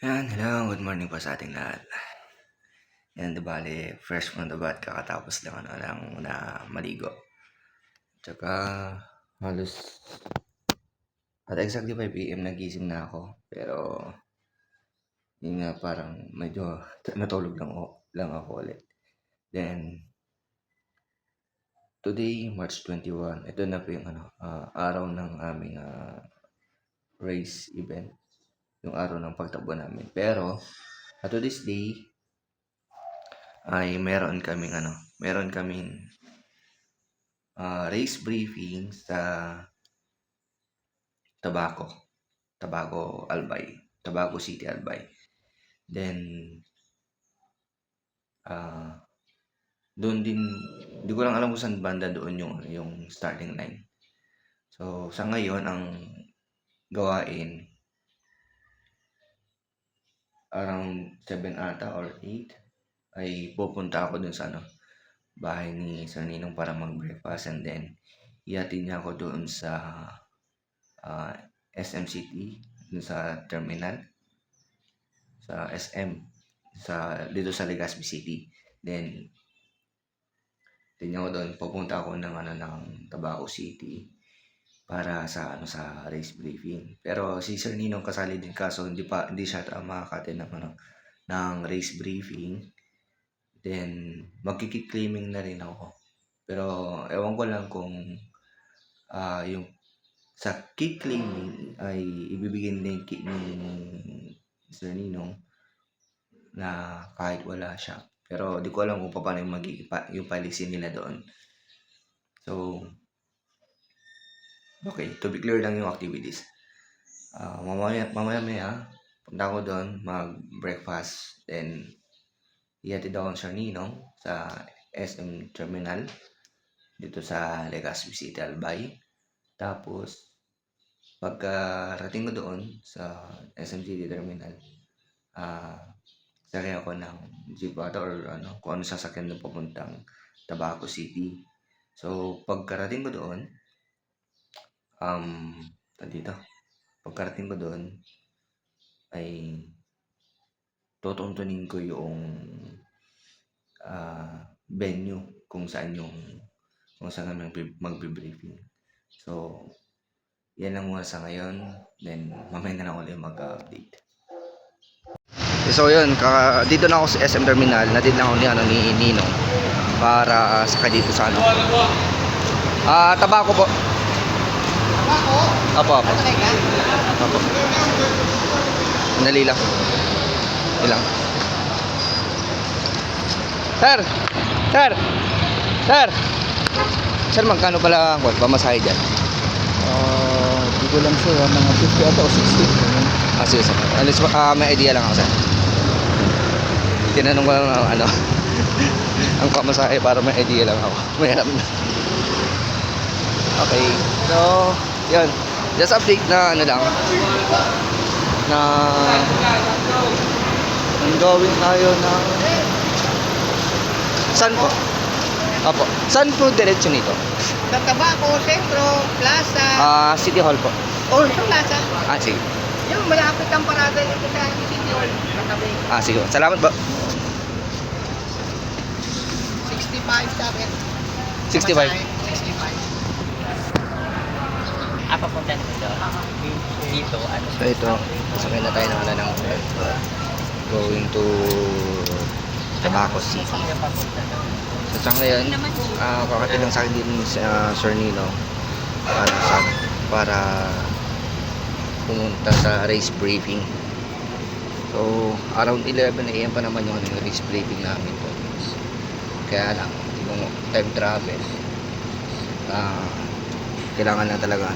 Yan, hello, good morning po sa ating lahat. Yan, di bali, fresh from the bath, kakatapos lang lang na maligo. Tsaka, halos, at exactly 5 p.m. nagising na ako. Pero, yun nga, parang medyo natulog lang ako ulit. Then, today, March 21, ito na po yung araw ng aming race event. Yung araw ng pagtakbo namin. Pero, to this day, ay meron kaming race briefing sa Tabaco City, Albay. Then, doon din, hindi ko lang alam kung saan banda doon yung starting line. So, sa ngayon, ang gawain, around 7 ata or 8, ay pupunta ako dun sa bahay ni Sir Ninong para mag-breakfast, and then ihatid niya ako doon sa SM City, dun sa terminal, sa SM, dito sa Legazpi City. Then, tingnan ko doon, pupunta ako ng Tabaco City para sa race briefing. Pero si Sir Ninong kasali din, kaso hindi siya makaka-attend ng race briefing. Then magki-claiming na rin ako. Pero ewan ko lang kung yung sa claiming ay ibibigay ni Sir Ninong na kahit wala siya. Pero di ko alam kung paano yung policy nila doon. So, okay, to be clear lang yung activities. Mamaya punta ako doon, mag-breakfast, then ihatid ako sa Ninong sa SM Terminal dito sa Legazpi City, Albay. Tapos, pagkarating ko doon sa SM City Terminal, sakay ako ng jeep ata or kung ano sasakyan na papuntang Tabaco City. So, pagkarating ko doon, ay tutuntunin ko yung venue kung saan kami magbe-briefing. So, yan lang muna sa ngayon. Then, mamaya na lang ulit mag-update. So, yun. Dito na ako sa SM Terminal. Natid na ako ni Ninong para sakay dito sa Tabaco po. Tabaco? Apo. Apo. Dali lang. Ilang. Sir, magkano pala ang pamasahe dyan? Hindi ko lang sure, mga 50 ata o 60. Sige, sir. Alis, may idea lang ako, sir. Tinanong ko lang ang pamasahe para may idea lang ako. May alam na. Okay. So, yun. Just update na lang. Na Ang gawin tayo na saan po? Opo. Saan po diretso nito? sa Tabaco, Sentro, Plaza. City Hall po. O, sa Plaza. Sige. Yung malapit ang parada dito sa City Hall. Katabi. Sige. Salamat po. 65 sa akin. 65. 65. Papunta dito. Dito, So ito, sakay na tayo ng going to Tabaco City. So sa ngayon, kakatilang sa akin din si Sir Nino para pumunta sa race briefing. So around 11 AM pa naman yung race briefing namin po. Kaya lang, yung time travel, kailangan na talaga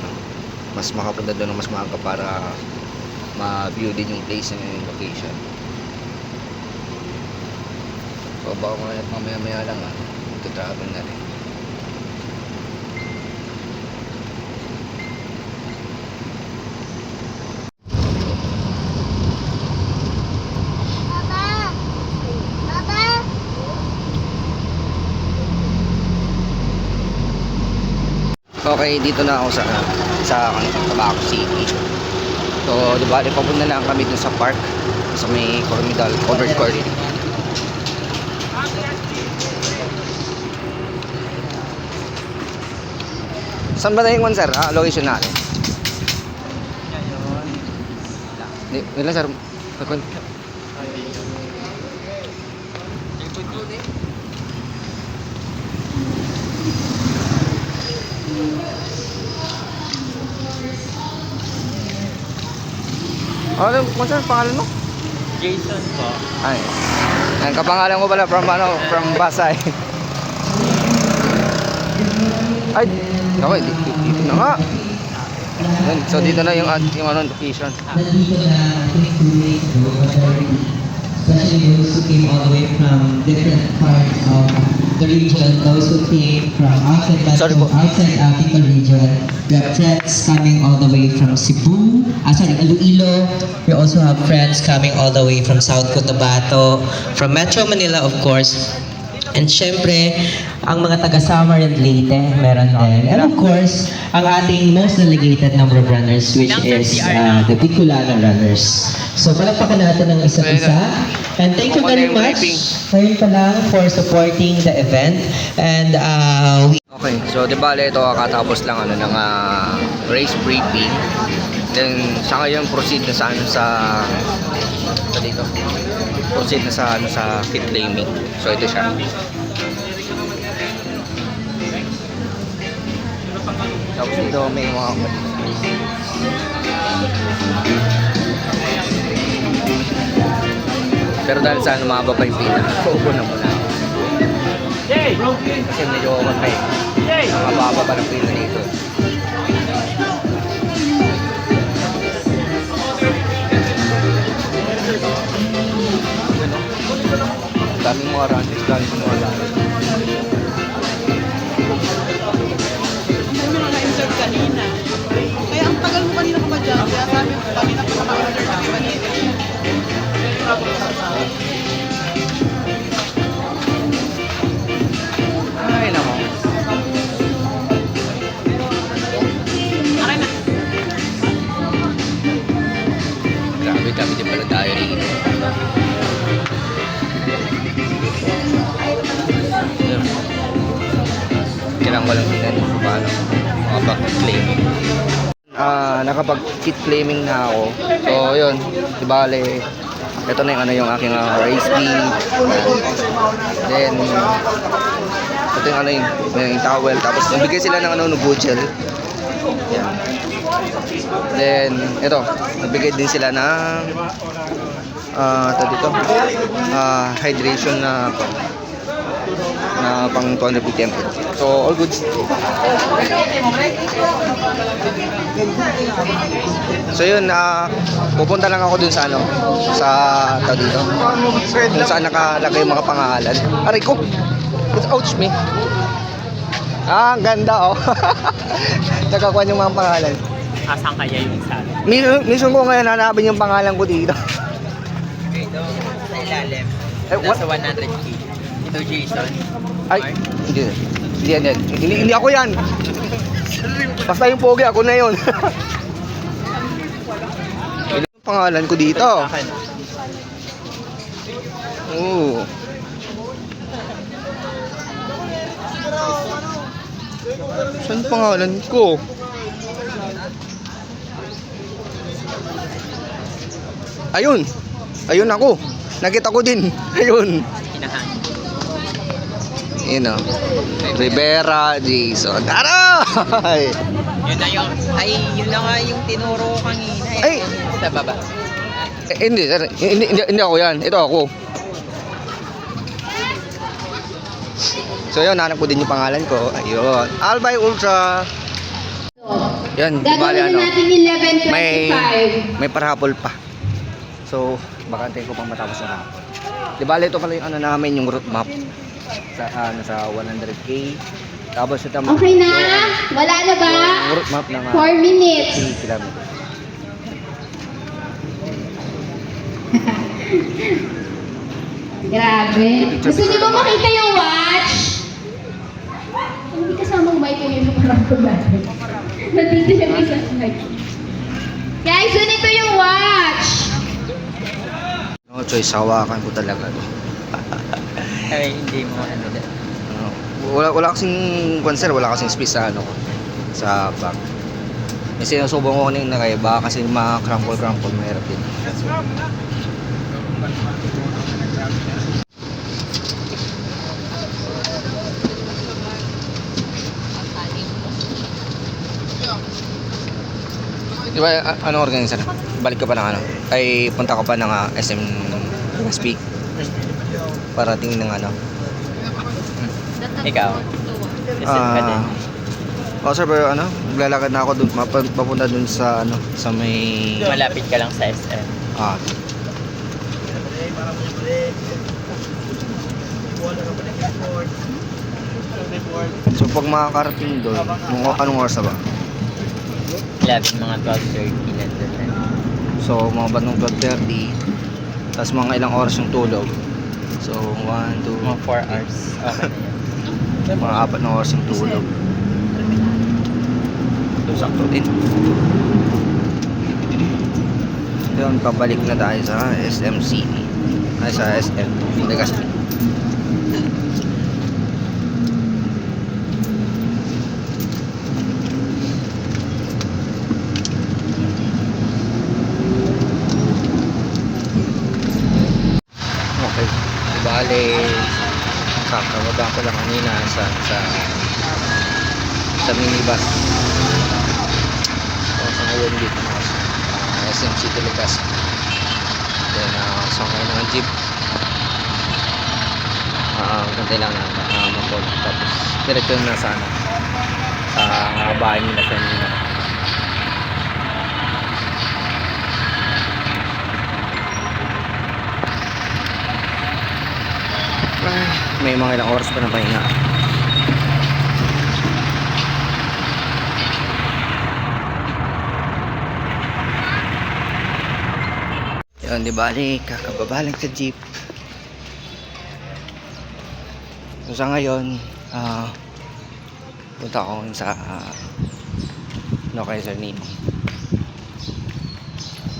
mas makapunta doon ng mas maaga para ma-view din yung place and yung location. So baka mamaya lang travel na rin. Okay, dito na ako sa Tabaco City. So, di ba, papunta lang kami dun sa park sa may Cormidal covered court. Saan ba na yung sir? Location natin. Wala sir. Ano sir, pangalan mo? Jason po. Ay. Ang kapangalan ko pala from from Pasay. Ay, okay, dito na nga. Yan, so dito na yung location. Nandito na tuloy-tuloy, especially those who came all the way from different parts of the region, those who came from outside Sorry po. outside Bicol region. We have friends coming all the way from Cebu, Iloilo. We also have friends coming all the way from South Cotabato, from Metro Manila of course. And syempre, ang mga taga Samarin Leyte, meron din. And of course, ang ating most delegated number of runners, which is the Bicolano runners. So, palakpakan natin ng isa't isa. And thank you very much, ngayon pa lang, for supporting the event. And Okay, so di ba ito kakatapos lang ng race briefing. Then sa ngayon proceed na sa dito. Proceed na sa kit claiming. So ito siya. Tapos dito may mga pero dahil sa mahaba pa yung pila, uupo na muna ako. Kasi medyo okay. Mababa pa ng pila dito. Daming mga runners, daming mga runners. May mga insert kanina. Kaya ang tagal mo kanina ka pa dyan. Kaya sabi ko kanina pa maka-insert ka kanina. Ay, nako. Akin na. Grabe, dami din pala tayo rito. Kailangan ko lang tingnan kung paano makapag-claiming. Nakapag-kit claiming na ako. So, yun. Di bale, ito na yung aking race fee. Then, ito yung towel. Tapos, nagbigay sila ng butchel. Yan. Then, ito. Nagbigay din sila ng hydration na pang 250 ml. So, all goods. So, yun, pupunta lang ako dun sa dito. Kung saan nakalagay yung mga pangalan. Aray ko! Ouch me! Ang ganda, oh. Nakakuha yung mga pangalan. Asan kaya yung sala? Minsan ko ngayon hanapin yung pangalan ko dito. Ito, sa ilalim. What? Nasa 100k. Ito Jason. Ay, hindi ako yan. Basta yung pogi, ako na yun. Ano yung pangalan ko dito? Oo. Saan yung pangalan ko? Ayun. Ayun ako. Nakita ko din. Ayun. Hinahan. Yun o. Rivera, Jason. Aray! Yun na yung, yun na nga yung tinuro ko kanina. Ay! Sa baba. Hindi, sir. Hindi ako yan. Ito ako. So yun, hanap ko din yung pangalan ko. Ayun. Albay Ultra. Yan, di bali Gagawin na natin 11:25. may parapol pa. So, baka antayin ko pang matapos ng hapon. Di bali ito pala yung namin, yung route map. Sa 100k. Tapos ito Okay na? Wala na ba? yung route map ng 4 minutes. 3 kilometers. Grabe. Gusto niyo ba makita yung watch? Hindi kasamang mic yun yung parang kumari. Nandito yung isang mic. Guys, ganito yung watch. No choice, hawakan ko talaga. Ay, hindi mo ano din. Wala kasing concern, wala kasing space sa ano ko, sa bag. Kasi sinusubong ko kanina kaya baka kasi ma-crumple, mahirap din. Di ba, anong organisa na? Balik ka pa ng ano? Ay, punta ka pa ng SM SP para tingin ng ano? Ikaw? Isip ka din. Sir, pero ano, maglalakad na ako dun, papunta dun sa ano, sa may Malapit ka lang sa SM. ah. So pag makakarating doon, anong oras na ba? 11, mga 12:30 na doon. So mga bandang 12:30, tapos mga ilang oras yung tulog. So 1, 2, Mga 4 hours. Okay na yan. mga 4 na oras yung tulog. Sakto din. Yun, pabalik na tayo sa SM City. Ay, sa SM Legazpi. Okay. Bale, kakababa ko lang kanina sa minibus. So ngayon dito na ako sa SM City Legazpi. Then so ngayon ng jeep. Gantay lang na mag-call. Tapos diretso na sana sa bahay nila sa Nina. May mga ilang oras pa na pahinga. Yun, di bali, kakababa lang sa jeep. So sa ngayon, punta ako sa Kay Sir Nino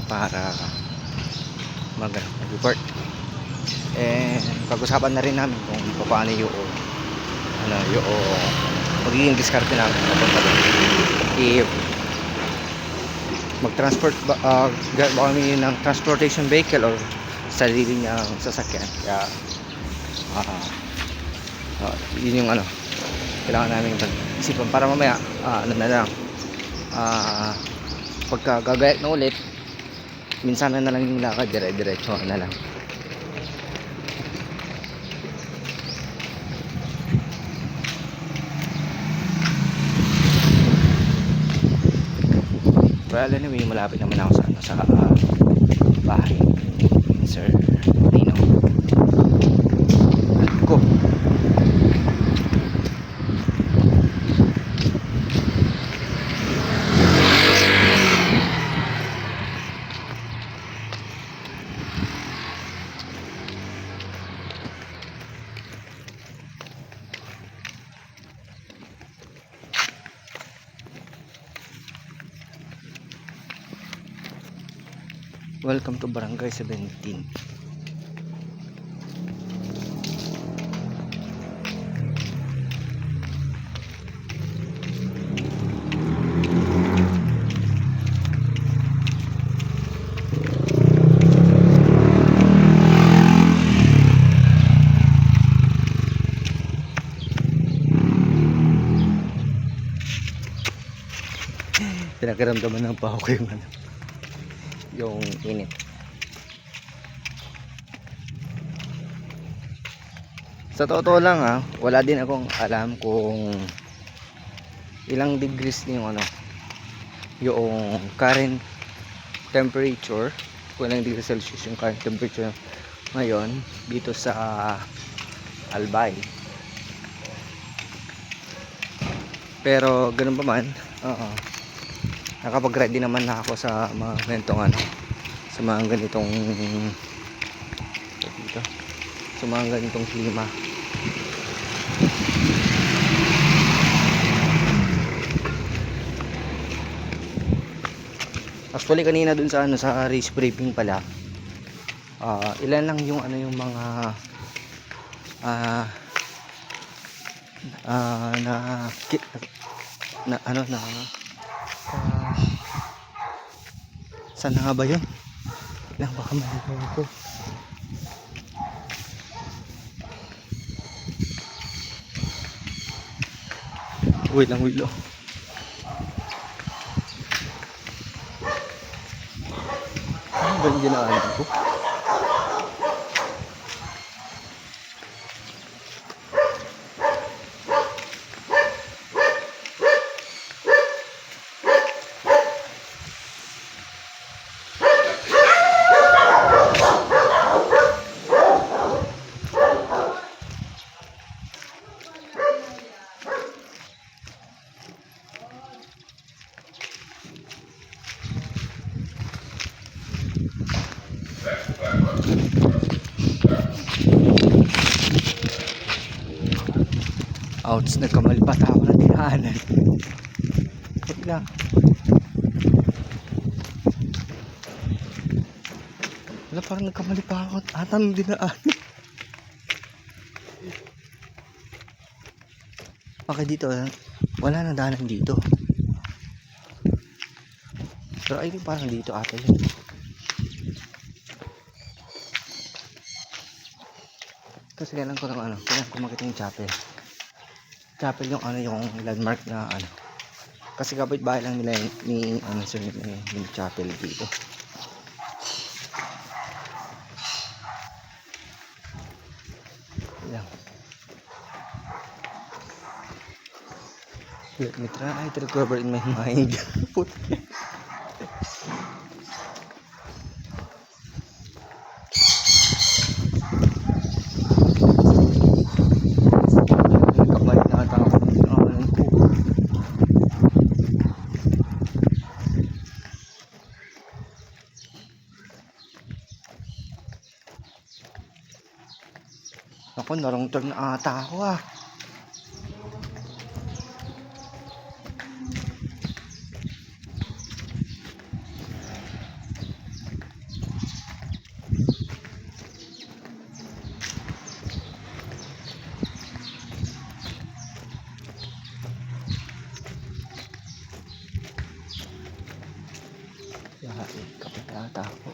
para mag-report. Pag-usapan na rin namin kung paano yung magiging diskarte namin papunta doon. If mag-transport ba kami ng transportation vehicle or sarili niyang sasakyan. Kaya yun yung kailangan namin pag-isipan para mamaya pagka gagayat na ulit, minsan na lang yung lakad, dire-diretso na lang. Well, anyway, malapit naman ako sa bahay ni Sir Nino. Let's go. Welcome to Barangay 17. Pinakiramdaman ng pao ko yung init. Sa totoo lang wala din akong alam kung ilang degrees yung yung current temperature, kung ilang degrees Celsius yung current temperature ngayon dito sa Albay. Pero ganun pa man, nakapag-ready naman na ako sa mga ganitong sa mga ganitong dito, sa mga ganitong klima. Actually kanina dun sa sa race briefing pala, ilan lang yung ano yung mga saan na nga ba yun? Lang baka maligaw ako. Wait lang, wait lang. Ano ba yung ginaan ko? Outs, nagkamali pa ako ng dinaanan. Wait lang. Wala, parang nagkamali pa ako ata ng dinaanan. Okay, dito wala na daanan dito. Pero I think parang dito ata yun. Kasi kailan ko lang kailan ko makita yung chapel. Chapel yung yung landmark na kasi kapitbahay lang nila ni sir yung chapel dito. Yan. Let me try to recover in my mind. Ako, narong turn na ata ako kapit ata ako.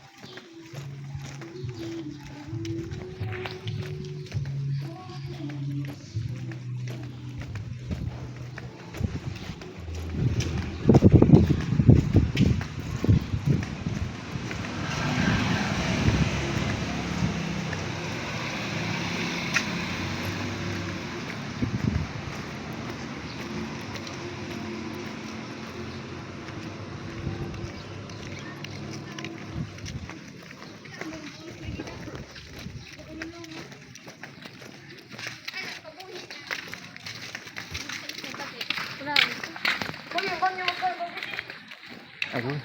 Ayun.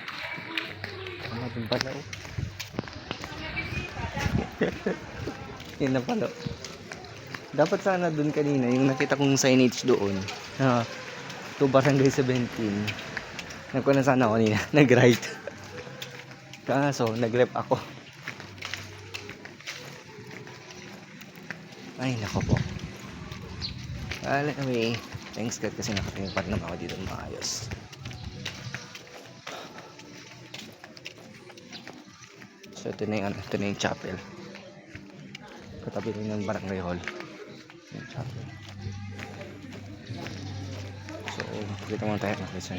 Tama din pala Yun na pala. Dapat sana dun kanina, yung nakita kong signage doon. To Barangay 17. Nagko na sana ako kanina. Nag-right. Kaso, nag-rep ako. Ay, nako po. Anyway, thanks God kasi nakatingin pa rin naman ako dito maayos. So ito na yung chapel. Katabi rin ng barangay hall. Yung chapel. So, kita muna tayo ng Christian.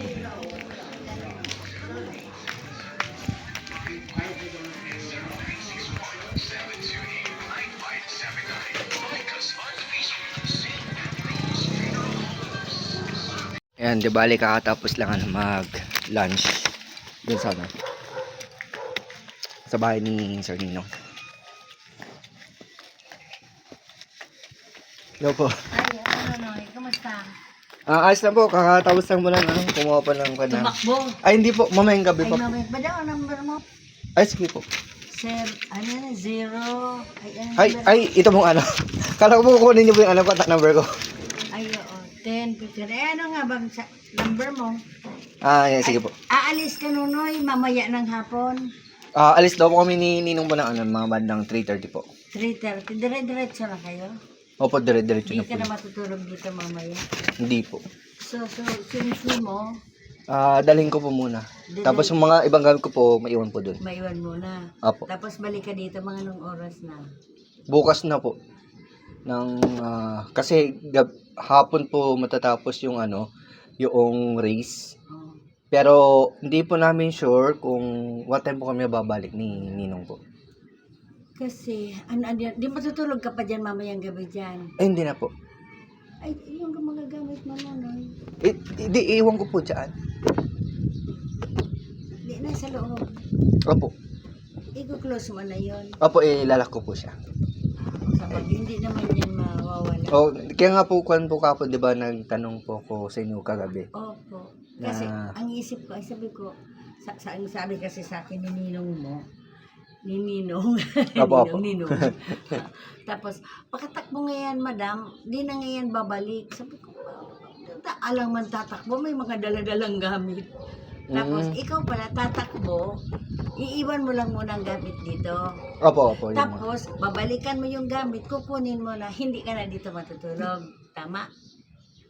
Ayan, di bali kakatapos lang mag-lunch dun sa bahay ni Sir Nino. Hello po. Ay, kamusta? Ayos lang po, kakatapos lang mo lang kumuha pa lang ka na. Tumakbo. Ay, hindi po, mamayang gabi Ay, pa. mamaya ba daw ang number mo? Ay, sige po. Sir, ano na, 0. Ay, Ay, ito mong Kala ko po kukunin niyo po yung contact number ko. Ay, oo. 10, 15. Eh, ano nga bang number mo? Yeah, sige po. Aalis ka, Nunoy, mamaya ng hapon. Alis daw po kami ni Ninong po ng mga bandang 3:30 po. 3:30. Dire-diretso na kayo? Opo, dire-diretso Hindi na po. ka na matutulog dito mamaya. Hindi po. So sinisi mo, Dalhin ko po muna. Tapos yung mga ibang gamit ko po, maiwan po doon. maiwan muna. Apo. Tapos balik ka dito mga nung oras na. Bukas na po. Kasi hapon po matatapos yung yung race. Oh. Pero hindi po namin sure kung what time po kami babalik ni Ninong po. Kasi, di matutulog ka pa dyan mamayang gabi dyan. Hindi na po. Ay, yung mga gamit mo nun. Di iwan ko po dyan. Di, nasa loob. Opo. I-close mo na yun. Opo, ilalak ko po siya. Sabag, hindi naman yan mawawala. Kaya nga po, kapo, di ba, nagtanong po ko sa inyo kagabi. Opo. Kasi, ang isip ko, ay sabi ko, sabi kasi sa akin ni Ninong mo, ni Ninong, Opo. Ninong. Tapos, pagkatakbo ngayon, madam, di na ngayon babalik. Sabi ko, alang man tatakbo, may mga daladalang gamit. Tapos, ikaw pala, tatakbo, iiwan mo lang muna ang gamit dito. Opo. Yun nga. Tapos, babalikan mo yung gamit, kukunin mo na, hindi ka na dito matutulog. Tama?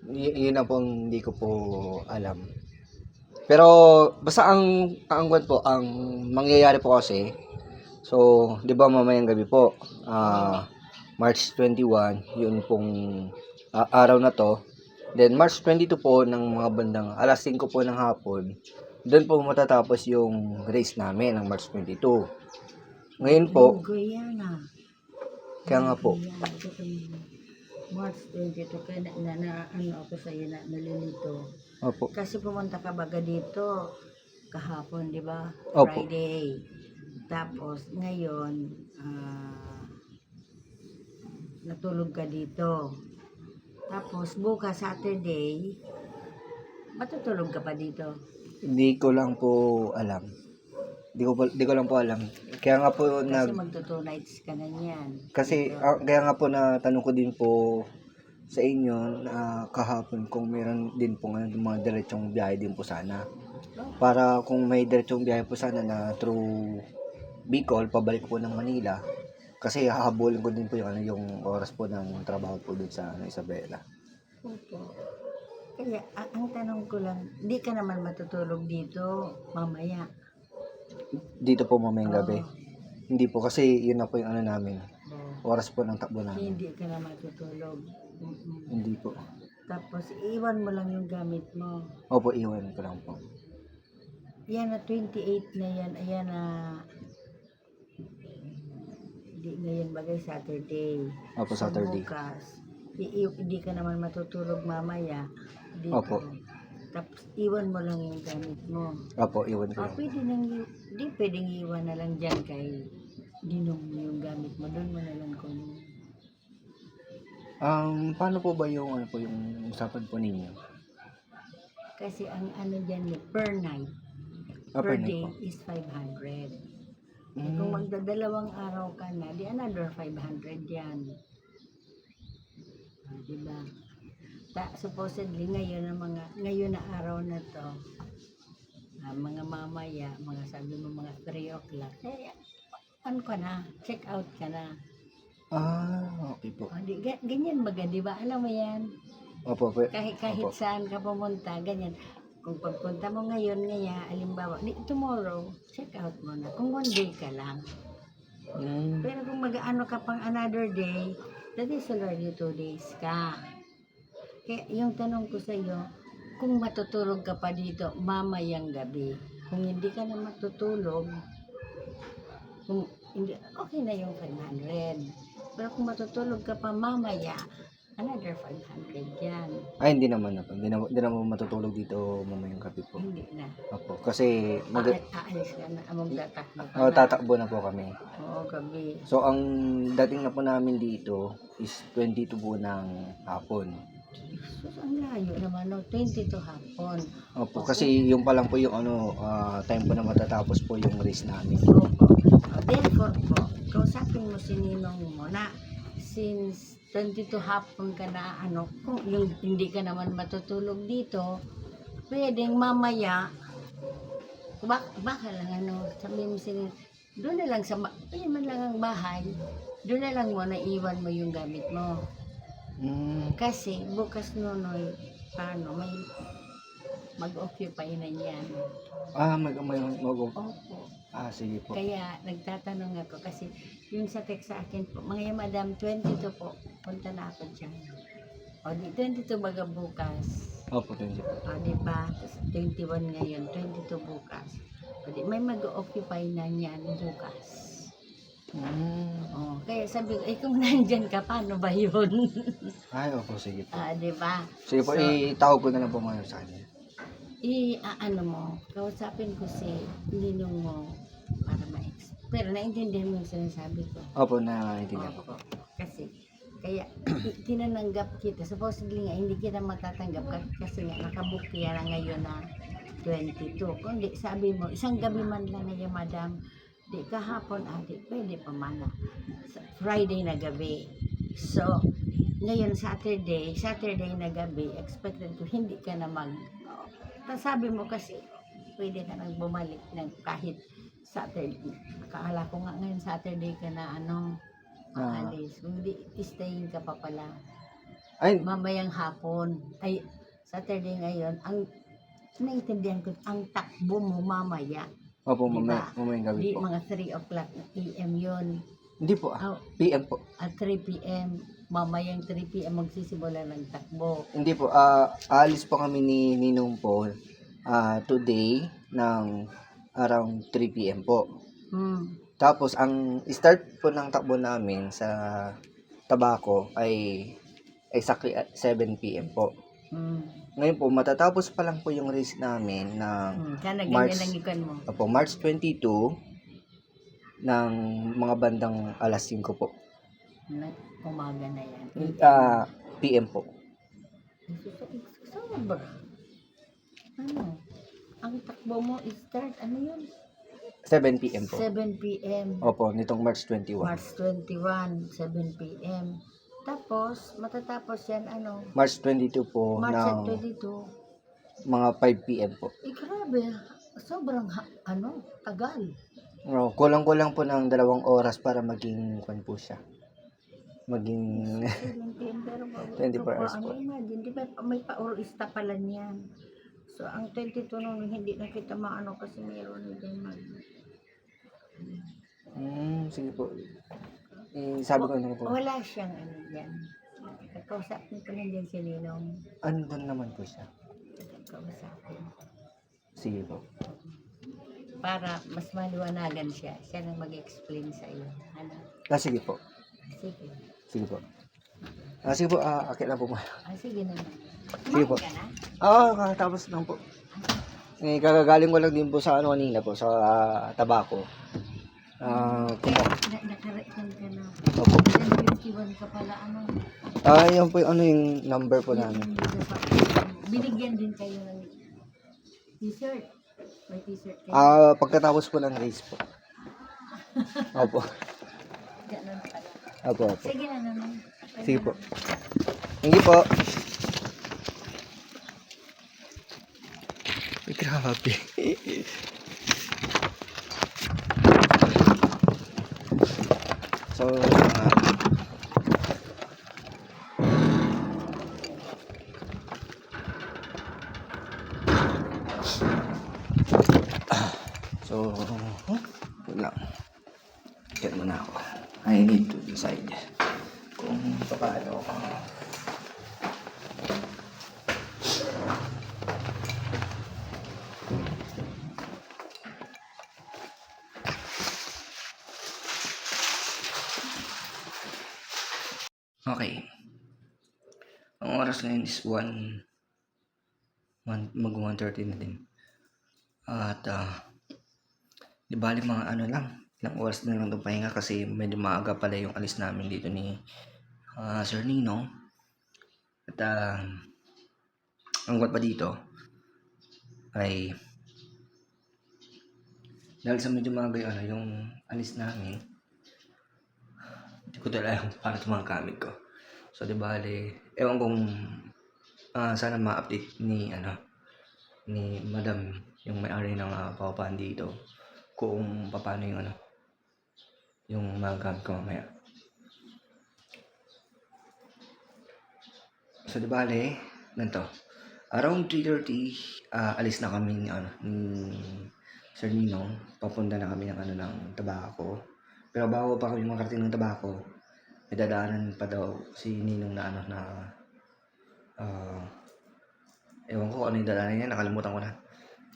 Yun na po ang hindi ko po alam. Pero basta ang mangyayari po kasi, so 'di ba mamayang gabi po, March 21, yun pong araw na to. Then March 22 po ng mga bandang alas 5 po ng hapon, doon po matatapos yung race namin ng March 22. Ngayon po, Lugoy yan ah. kaya nga po, March 22, kaya ano ako sa'yo na nalilito. opo, Kasi pumunta ka baga dito kahapon, di ba? Opo. Friday. Tapos ngayon, natulog ka dito. Tapos bukas Saturday, matutulog ka pa dito. hindi ko lang po alam. Di ko lang po alam. Kaya nga po Kasi magto-2 nights ka na niyan. kaya nga po na tanong ko din po sa inyo na kahapon kung meron din po mga diretsong biyahe din po sana. Para kung may diretsong biyahe po sana na through Bicol, pabalik po ng Manila. Kasi hahabulin ko din po yung oras po ng trabaho po dun sa Isabela. Opo. Kaya ang tanong ko lang, di ka naman matutulog dito mamaya. Dito po mamayang gabi. Oo. Hindi po kasi yun na po yung namin. Oo. Oras po ng takbo namin. Hindi ka na matutulog. Hindi po. Tapos iwan mo lang yung gamit mo. Opo, iwan ko lang po. Yan na 28 na yan. Ayan na di ngayon bagay Saturday. Opo, So, Saturday. bukas, hindi ka naman matutulog mamaya. Dito. Opo. Tapos iwan mo lang yung gamit mo. Opo, iwan ko lang. Pwede di pwedeng iwan na lang dyan kay Ninong yung gamit mo. Doon mo na lang kunin. Paano po ba yung yung usapan po ninyo? Kasi ang ano dyan per night, Per per night day po. is 500. Kung magdadalawang araw ka na, di another 500 yan. Diba? Supposedly ngayon na araw na to, mga mamaya, mga sabi mo mga 3 o'clock, ano ka na, check out ka na. Okay po. Ganyan baga, di ba? Alam mo yan? Opo. Kahit Opo. saan ka pumunta, ganyan. Kung pagpunta mo ngayon, alimbawa, tomorrow, check out mo na. Kung 1 day ka lang. Pero kung mag-ano ka pang another day, that is already 2 days ka. Kaya yung tanong ko sa iyo, kung matutulog ka pa dito mamayang gabi, kung hindi ka na matutulog, kung hindi, okay na yung 500. Pero kung matutulog ka pa mamaya, another 500 yan. Ay, hindi naman na po. Hindi naman matutulog dito mamayang gabi po. Hindi na. Opo. Kasi Aalis ka na, magtatakbo ka na. tatakbo na po kami. Oo, gabi. So, ang dating na po namin dito is 22 po ng hapon. So, ang layo naman, no? 20 to hapon. Opo. Kasi yung pa lang po yung time po na matatapos po yung race namin. Opo. Therefore po, kausapin mo si Ninong mo na since 22 hapon ka na kung yung hindi ka naman matutulog dito, pwedeng mamaya, baka lang sabihin mo si doon na lang ayun man lang ang bahay, doon na lang mo naiwan mo yung gamit mo. Kasi bukas nonoy, paano, may mag-occupy na yan. May Opo. sige po. Kaya nagtatanong ako kasi yung sa text sa akin po, mga madam, 22 po, punta na ako dyan. O di, 22 baga bukas. Opo, 20 po. O di ba? Tapos 21 ngayon, 22 bukas. O di, may mag-occupy na yan bukas. O, kaya sabi ko, kung nandyan ka, paano ba yun? Ay, opo, sige po. Di ba? Sige po, So, itawag ko na lang po mga sa kanya. ano mo, kausapin ko si ninong mo para pero naintindihan mo yung sinasabi ko. Opo, naiintindihan ko. Opo. Kasi, kaya tinananggap kita. Supposedly nga, hindi kita matatanggap kasi nga nakabook kaya na ngayon na 22. Kundi sabi mo, isang gabi man lang ngayon, madam, di kahapon, di pwede pa man na. Friday na gabi. So, ngayon Saturday na gabi, expected ko hindi ka na sabi mo kasi, pwede ka nang bumalik ng kahit Saturday. Akala ko nga ngayon Saturday ka na aalis. Kung di, stayin ka pa pala. Ay, Mamayang hapon. Ay, Saturday ngayon, ang naintindihan ko, ang takbo mo mamaya. opo, Diba? mamayang gabi Di po. mga 3 o'clock PM yun. Hindi po, PM po. At 3 PM, mamayang 3 PM magsisimula ng takbo. Hindi po, aalis po kami ni Ninong po today ng around 3 PM po. Tapos, ang start po ng takbo namin sa Tabaco ay exactly at 7 PM po. Ngayon po, matatapos pa lang po yung race namin ng Kana March- ganyan ang ikon mo. March 22 ng mga bandang alas 5 po. Umaga na yan. PM po. Sobra. Ano? Ang takbo mo start, ano yun? 7 PM po. 7 PM. Opo, nitong March 21. March 21, 7 PM. Tapos, matatapos yan, March 22 po March ng 22. mga 5 PM po. Grabe. Sobrang, tagal. Kulang-kulang po ng 2 oras para maging kwan po siya. Maging 7 PM, pero 24 hours po. imagine, di ba, may pa-orista pala niyan. So, ang 22 nung hindi na kita kasi meron din sige po. Sabi ko na po. Wala siyang yan. Kakausapin ko lang din si Ninong. Andun naman po siya. Kakausapin. Sige po. Para mas maliwanagan siya. Siya nang mag-explain sa iyo. Sige po. Sige. Sige po. Sige po, akit na po. Sige naman. Sige po. Kumain ka na? Tapos lang po. Kagagaling ko lang din po sa kanina po, sa Tabaco. Nakarekan ka na. Opo. 51 ka pala. Yan po yung number po namin. Binigyan din kayo ng t-shirt. May t-shirt kayo. Pagkatapos po ng race po. Opo. Ganun pala. Opo. Sige na naman. Sige po. Hindi po. Grabe. So, wala. Kaya muna ako. I need to decide kung paano ako. Okay. Ang oras ngayon is 1:30 na din. At di bali mga ilang oras na lang itong pahinga kasi medyo maaga pala yung alis namin dito ni Sir Nino. At ang pa dito ay dahil sa medyo maaga yung alis namin, hindi ko talaga alam paano itong mga gamit ko. So di bali, ewan kung sana ma-update ni Madam yung may-ari ng papahan dito kung paano yung yung magagamit ko mamaya. So, di bale, ganito. Around 3:30, alis na kami ni Sir Ninong. Papunta na kami ng Tabaco. Pero bago pa kami makarating ng Tabaco, may dadaanan pa daw si Ninong na ewan ko ano yung dadaanan niya, nakalimutan ko na.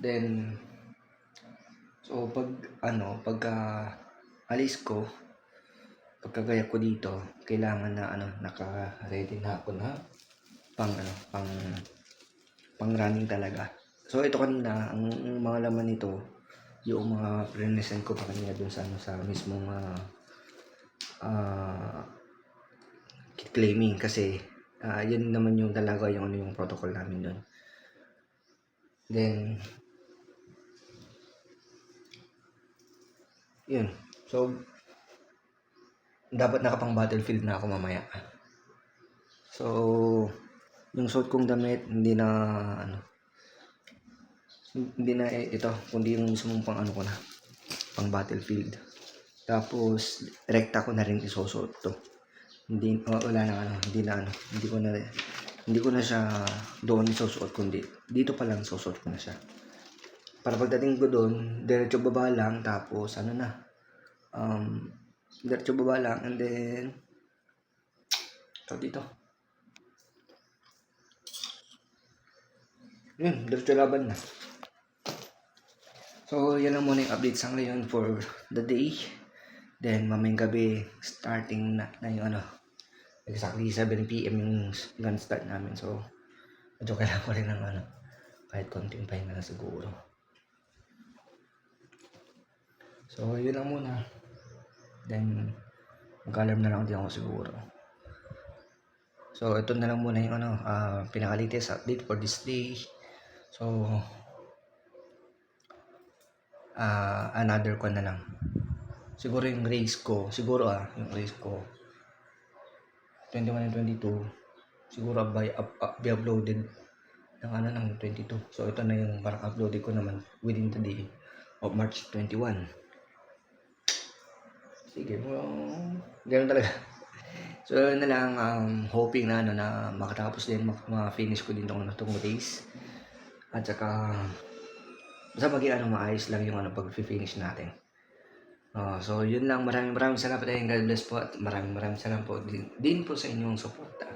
Then, so pagka alis ko, pagkagaya ko dito, kailangan na naka-ready na ako na pang running talaga. So ito kanina, ang mga laman nito, yung mga pre-send ko pa kanina dun sa mismong claiming kasi yun naman yung talaga yung protocol namin dun. Then yun. So dapat nakapang battlefield na ako mamaya. So yung suot kong damit hindi na ito, kundi yung mismong pang pang battlefield. Tapos rekta ko na rin isusuot to. Hindi ko na siya doon isusuot, kundi dito pa lang isusuot ko na siya. Para pagdating ko doon, diretso baba lang, tapos diretso baba lang, and then dito. Yun, diretso laban na. So, yan lang muna yung update sa ngayon for the day. Then, mamayang gabi, starting na yung exactly 7 PM yung gun start namin. So, medyo kailangan ko rin ng kahit konting pahinga na siguro. So, yun lang muna. Then, mag-alarm na lang din ako siguro. So, ito na lang muna yung pinaka-latest update for this day. So, another ko na lang. Siguro yung race ko, yung race ko 21 and 22 siguro be uploaded ng 22. So ito na yung parang uploaded ko naman within the day of March 21. Sige mo, ganoon talaga. So na lang, hoping na makatapos din, ma-finish ko din tong race. At saka basta maging maayos lang yung pag-finish natin. So yun lang, maraming salamat and God bless po, at maraming salamat po din po sa inyong suporta.